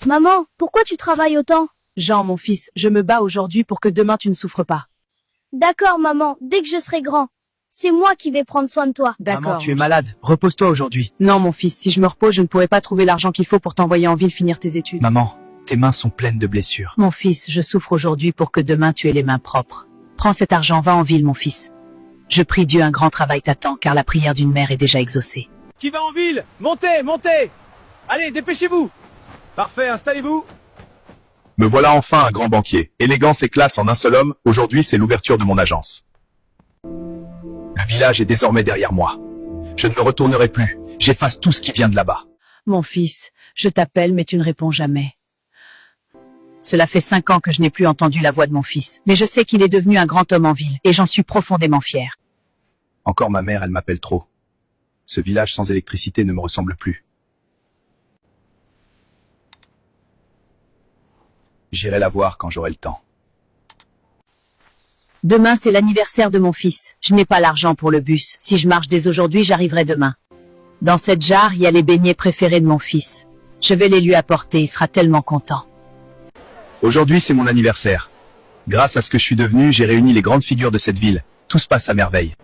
Maman, pourquoi tu travailles autant? Jean, mon fils, je me bats aujourd'hui pour que demain tu ne souffres pas. D'accord, maman, dès que je serai grand, c'est moi qui vais prendre soin de toi. D'accord. Tu es malade. Repose-toi aujourd'hui. Non, mon fils, si je me repose, je ne pourrai pas trouver l'argent qu'il faut pour t'envoyer en ville finir tes études. Maman, tes mains sont pleines de blessures. Mon fils, je souffre aujourd'hui pour que demain tu aies les mains propres. Prends cet argent, va en ville, mon fils. Je prie Dieu, un grand travail t'attend, car la prière d'une mère est déjà exaucée. Qui va en ville? Montez, montez! Allez, dépêchez-vous! Parfait, installez-vous! Me voilà enfin un grand banquier. Élégance et classe en un seul homme, aujourd'hui c'est l'ouverture de mon agence. Le village est désormais derrière moi. Je ne me retournerai plus, j'efface tout ce qui vient de là-bas. Mon fils, je t'appelle, mais tu ne réponds jamais. Cela fait 5 ans que je n'ai plus entendu la voix de mon fils, mais je sais qu'il est devenu un grand homme en ville, et j'en suis profondément fier. Encore ma mère, elle m'appelle trop. Ce village sans électricité ne me ressemble plus. J'irai la voir quand j'aurai le temps. Demain, c'est l'anniversaire de mon fils. Je n'ai pas l'argent pour le bus. Si je marche dès aujourd'hui, j'arriverai demain. Dans cette jarre, il y a les beignets préférés de mon fils. Je vais les lui apporter, il sera tellement content. Aujourd'hui c'est mon anniversaire. Grâce à ce que je suis devenu, j'ai réuni les grandes figures de cette ville. Tout se passe à merveille.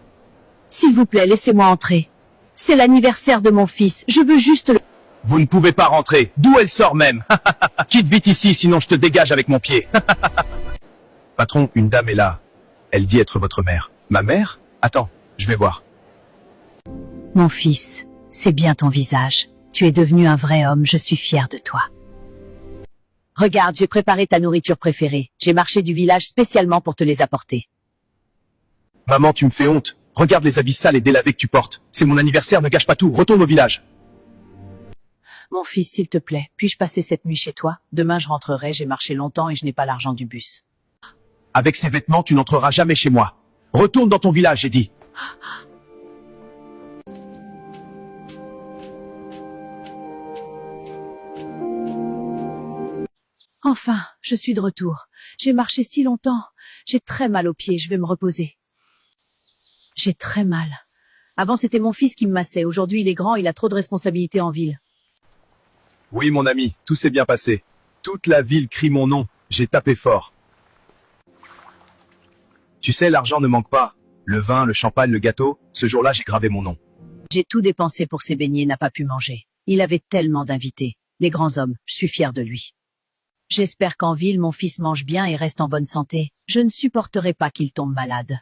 S'il vous plaît, laissez-moi entrer. C'est l'anniversaire de mon fils. Je veux juste le... Vous ne pouvez pas rentrer. D'où elle sort même? Quitte vite ici, sinon je te dégage avec mon pied. Patron, une dame est là. Elle dit être votre mère. Ma mère? Attends, je vais voir. Mon fils, c'est bien ton visage. Tu es devenu un vrai homme, je suis fière de toi. Regarde, j'ai préparé ta nourriture préférée. J'ai marché du village spécialement pour te les apporter. Maman, tu me fais honte. Regarde les habits sales et délavés que tu portes. C'est mon anniversaire, ne gâche pas tout. Retourne au village. Mon fils, s'il te plaît, puis-je passer cette nuit chez toi? Demain, je rentrerai, j'ai marché longtemps et je n'ai pas l'argent du bus. Avec ces vêtements, tu n'entreras jamais chez moi. Retourne dans ton village, j'ai dit. Enfin, je suis de retour. J'ai marché si longtemps. J'ai très mal aux pieds, je vais me reposer. J'ai très mal. Avant, c'était mon fils qui me massait. Aujourd'hui, il est grand, il a trop de responsabilités en ville. Oui, mon ami, tout s'est bien passé. Toute la ville crie mon nom. J'ai tapé fort. Tu sais, l'argent ne manque pas. Le vin, le champagne, le gâteau. Ce jour-là, j'ai gravé mon nom. J'ai tout dépensé pour ses beignets, n'a pas pu manger. Il avait tellement d'invités. Les grands hommes, je suis fière de lui. J'espère qu'en ville, mon fils mange bien et reste en bonne santé. Je ne supporterai pas qu'il tombe malade.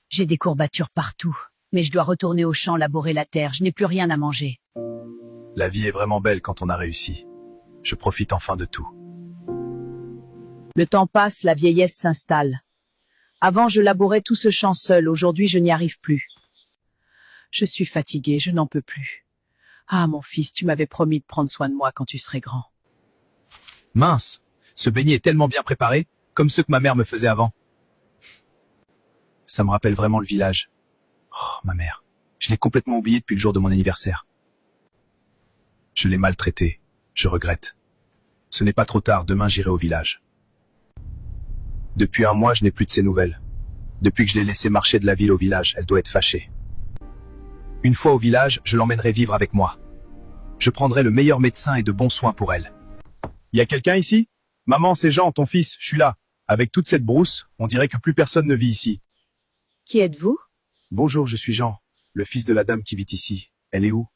J'ai des courbatures partout, mais je dois retourner au champ labourer la terre. Je n'ai plus rien à manger. La vie est vraiment belle quand on a réussi. Je profite enfin de tout. Le temps passe, la vieillesse s'installe. Avant, je labourais tout ce champ seul. Aujourd'hui, je n'y arrive plus. Je suis fatiguée, je n'en peux plus. Ah, mon fils, tu m'avais promis de prendre soin de moi quand tu serais grand. Mince, ce beignet est tellement bien préparé, comme ceux que ma mère me faisait avant. Ça me rappelle vraiment le village. Oh, ma mère. Je l'ai complètement oublié depuis le jour de mon anniversaire. Je l'ai maltraitée. Je regrette. Ce n'est pas trop tard, demain j'irai au village. Depuis un mois, je n'ai plus de ses nouvelles. Depuis que je l'ai laissée marcher de la ville au village, elle doit être fâchée. Une fois au village, je l'emmènerai vivre avec moi. Je prendrai le meilleur médecin et de bons soins pour elle. Y a quelqu'un ici? Maman, c'est Jean, ton fils, je suis là. Avec toute cette brousse, on dirait que plus personne ne vit ici. Qui êtes-vous? Bonjour, je suis Jean, le fils de la dame qui vit ici. Elle est où?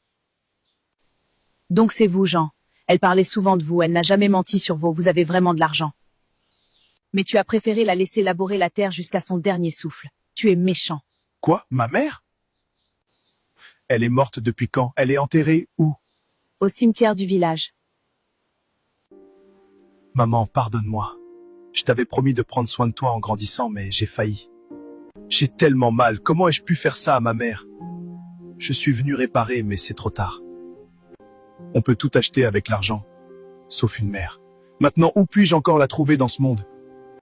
Donc c'est vous, Jean. Elle parlait souvent de vous, elle n'a jamais menti sur vous avez vraiment de l'argent. Mais tu as préféré la laisser labourer la terre jusqu'à son dernier souffle. Tu es méchant. Quoi? Ma mère? Elle est morte depuis quand? Elle est enterrée où? Au cimetière du village. Maman, pardonne-moi. Je t'avais promis de prendre soin de toi en grandissant, mais j'ai failli. J'ai tellement mal, comment ai-je pu faire ça à ma mère? Je suis venu réparer, mais c'est trop tard. On peut tout acheter avec l'argent, sauf une mère. Maintenant, où puis-je encore la trouver dans ce monde?